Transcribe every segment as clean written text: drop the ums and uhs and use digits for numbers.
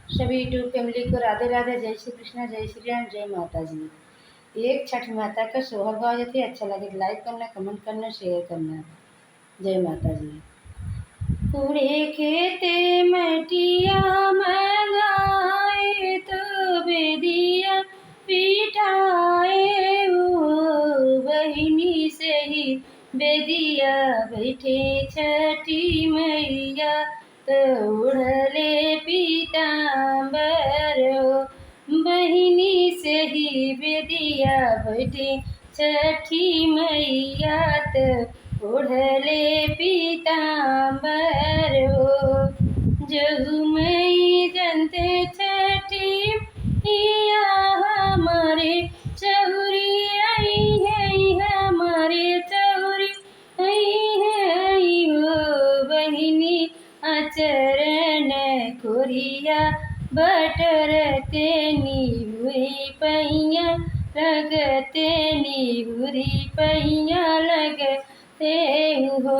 सभी YouTube family को राधे राधे, जय श्री कृष्णा, जय श्री राम, जय माता जी। एक छठ माता का सोहर गाँव जाती है। अच्छा लगे लाइक करना, कमेंट करना, शेयर करना। जय माता जी। कूड़े खेते मटिया मंगाए तो बेदिया पिटाए, वो बहिनी से ही बेदिया बैठे छठी मैया, तो उड़ले पीताम्बर हो। बहिनी से ही बेदिया बैठे छठी मैया, तो ओढ़ले पीताम्बर हो। जहु मई जनते छठी मैया, हमारे चौरी आई है, हमारे चौरी आई है हो। बहिनी आचरण खोरिया बटरते निहुरी पैया, लगते निहुरी पैया लगते हो।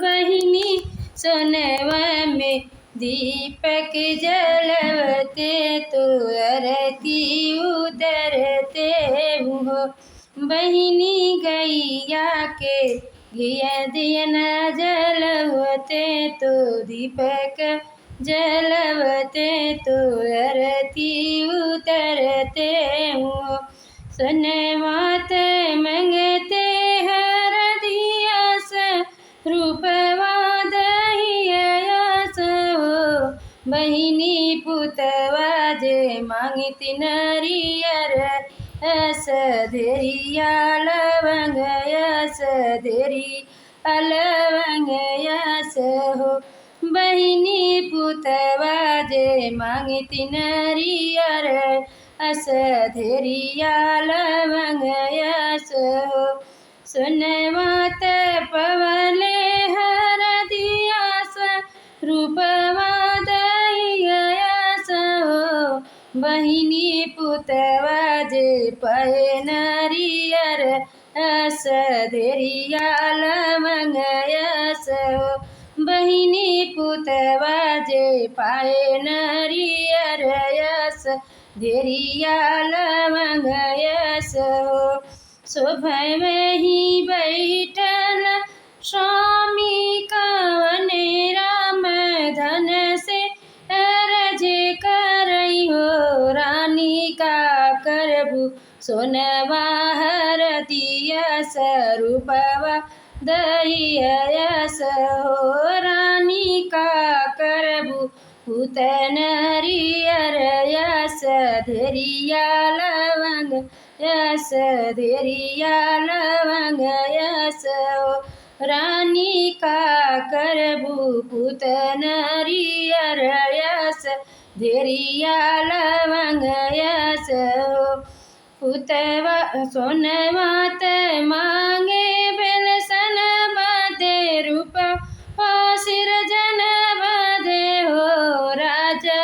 बहिनी सोनवा में दीपक जलवते, तो आरती उतरते हो। बहिनी गैया के घिया दिया न जलवते, तो दीपक जलवते, तो आरती उतरते हो। सोनवात मंगते हर दिया रूपवा दहिया हो। बहिनी पुतवा जे मांगती नरियर, अस धेरिया लवंग यस धेरी अलवंग यस हो। बहिनी पुतवा जे मांगती नरियर, अस धेरिया लवंग यस हो। सोनवात पवले हर दियास, रूपवा दहियास हो। बहिनी पुतवा जे पहे नरियर, अस धेरिया लवंग यस हो। बहिनी पुतवा जे पाए नरियर, यस धेरिया लवंग यस हो। शोभा में ही बैठल स्वामी कवने राम धन से अरज करई हो। रानी का करबू सोनवा हर दिया स्वरूपवा दहियस हो। रानी का करबू पूतन हरियर, यस धेरिया लवंग यस धेरिया लवंग यस हो। रानी का करबू पूतन हरियर, यस धेरिया लवंग यस हो। पुतवा सोनवात मांगे बेलसन बाधे, रूप सिर जन बाधे हो। राजा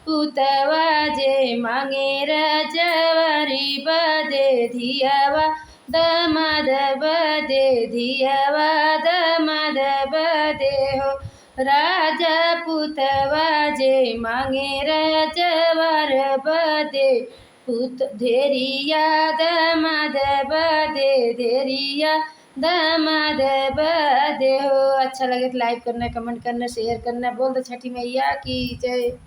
पुतवा जे मांगे रजवारी बदे, धियावा दमाद बदे, धियावा दमाद बदे हो। राजा पुतवा जे मांगे रजवार बदे, पुत धेरिया दमाद बदे, धेरिया दमाद बदे हो। अच्छा लगे तो लाइक करना, कमेंट करना, शेयर करना। बोल दो छठी मैया की जय।